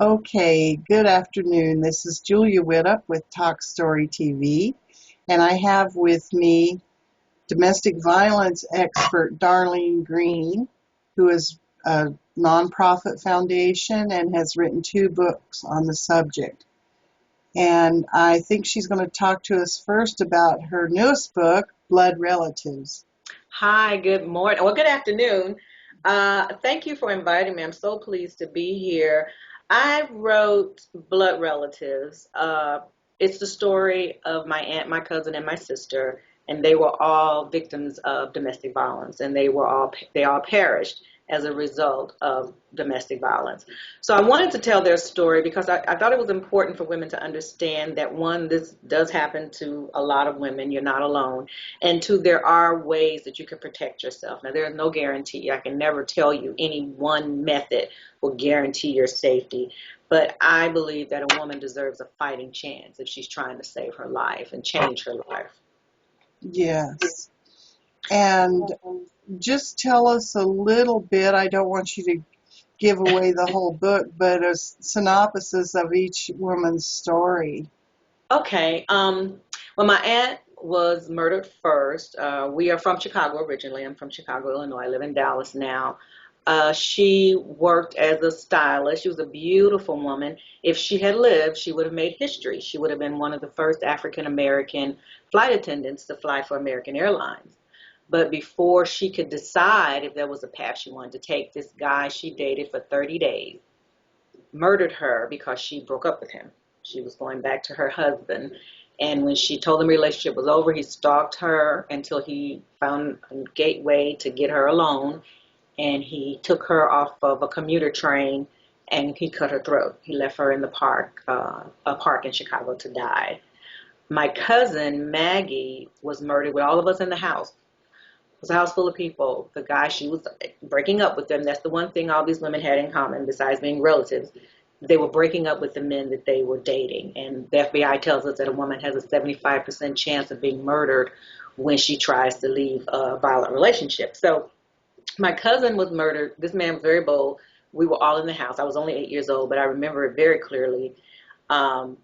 Okay, good afternoon. This is Julia Widup with Talk Story TV, and I have with me domestic violence expert Darlene Green, who is a nonprofit foundation and has written 2 books on the subject. And I think she's going to talk to us first about her newest book, Blood Relatives. Hi, good morning. Well, good afternoon. Thank you for inviting me. I'm so pleased to be here. I wrote Blood Relatives. It's the story of my aunt, my cousin, and my sister, and they were all victims of domestic violence, and they all perished as a result of domestic violence. So I wanted to tell their story because I thought it was important for women to understand that one, this does happen to a lot of women. You're not alone. And two, there are ways that you can protect yourself. Now, there is no guarantee. I can never tell you any one method will guarantee your safety. But I believe that a woman deserves a fighting chance if she's trying to save her life and change her life. Yes. And just tell us a little bit. I don't want you to give away the whole book, but a synopsis of each woman's story. Okay. Well, my aunt was murdered first. We are from Chicago originally. I'm from Chicago, Illinois. I live in Dallas now. She worked as a stylist. She was a beautiful woman. If she had lived, she would have made history. She would have been one of the first African American flight attendants to fly for American Airlines. But before she could decide if there was a path she wanted to take, this guy she dated for 30 days murdered her because she broke up with him. She was going back to her husband. And when she told him the relationship was over, he stalked her until he found a gateway to get her alone. And he took her off of a commuter train and he cut her throat. He left her in the park, a park in Chicago, to die. My cousin, Maggie, was murdered with all of us in the house. It was a house full of people. The guy she was breaking up with them, that's the one thing all these women had in common besides being relatives. They were breaking up with the men that they were dating. And the FBI tells us that a woman has a 75% chance of being murdered when she tries to leave a violent relationship. So my cousin was murdered. This man was very bold. We were all in the house. I was only 8 years old, but I remember it very clearly.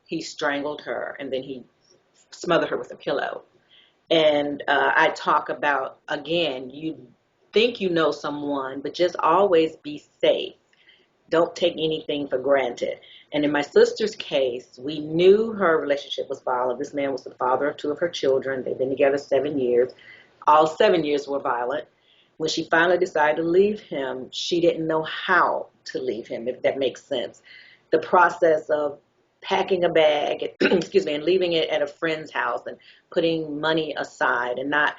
He strangled her and then he smothered her with a pillow. And I talk about, again, you think you know someone, but just always be safe. Don't take anything for granted. And in my sister's case, we knew her relationship was violent. This man was the father of 2 of her children. They've been together 7 years. All 7 years were violent. When she finally decided to leave him, she didn't know how to leave him, if that makes sense. The process of packing a bag, excuse me, and leaving it at a friend's house and putting money aside and not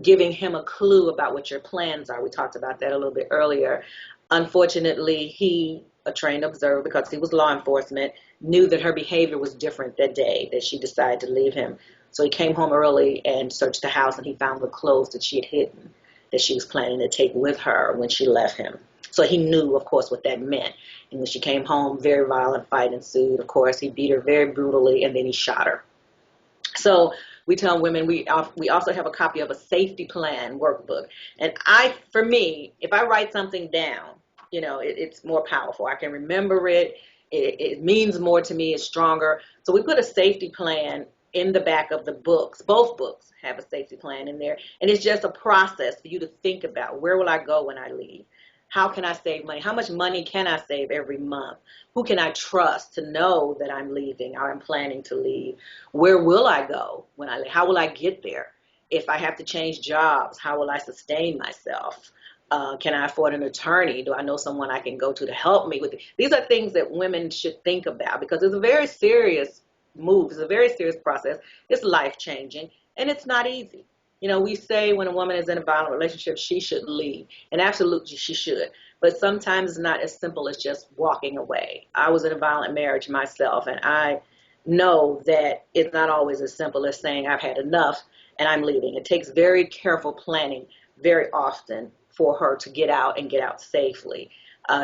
giving him a clue about what your plans are. We talked about that a little bit earlier. Unfortunately, he, a trained observer, because he was law enforcement, knew that her behavior was different that day that she decided to leave him. So he came home early and searched the house, and he found the clothes that she had hidden, that she was planning to take with her when she left him. So he knew, of course, what that meant. And when she came home, very violent fight ensued. Of course, he beat her very brutally, and then he shot her. So we tell women we also have a copy of a safety plan workbook. And for me, if I write something down, it's more powerful. I can remember it. It means more to me. It's stronger. So we put a safety plan in the back of the books. Both books have a safety plan in there. And it's just a process for you to think about, where will I go when I leave? How can I save money? How much money can I save every month? Who can I trust to know that I'm leaving or I'm planning to leave? Where will I go when I leave? How will I get there? If I have to change jobs, how will I sustain myself? Can I afford an attorney? Do I know someone I can go to help me with it? These are things that women should think about because it's a very serious move. It's a very serious process. It's life-changing, and it's not easy. We say when a woman is in a violent relationship, she should leave. And absolutely she should. But sometimes it's not as simple as just walking away. I was in a violent marriage myself, and I know that it's not always as simple as saying I've had enough and I'm leaving. It takes very careful planning very often for her to get out and get out safely.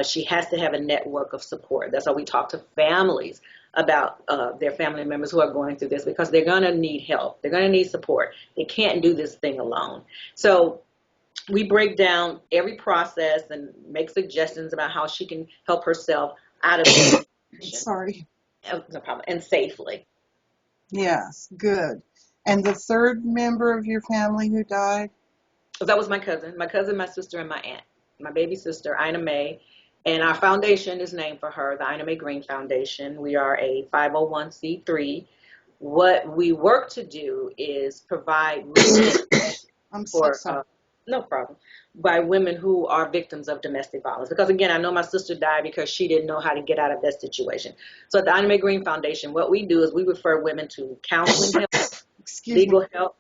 She has to have a network of support. That's why we talk to families about their family members who are going through this because they're going to need help. They're going to need support. They can't do this thing alone. So we break down every process and make suggestions about how she can help herself out of this. Sorry. No problem. And safely. Yes, good. And the third member of your family who died? So that was my cousin, my sister, and my aunt. My baby sister, Ina Mae. And our foundation is named for her, the Ina Mae Green Foundation. We are a 501c3. What we work to do is provide resources I'm so for, sorry. no problem, by women who are victims of domestic violence. Because again, I know my sister died because she didn't know how to get out of that situation. So at the Ina Mae Green Foundation, what we do is we refer women to counseling help, Excuse me. legal help.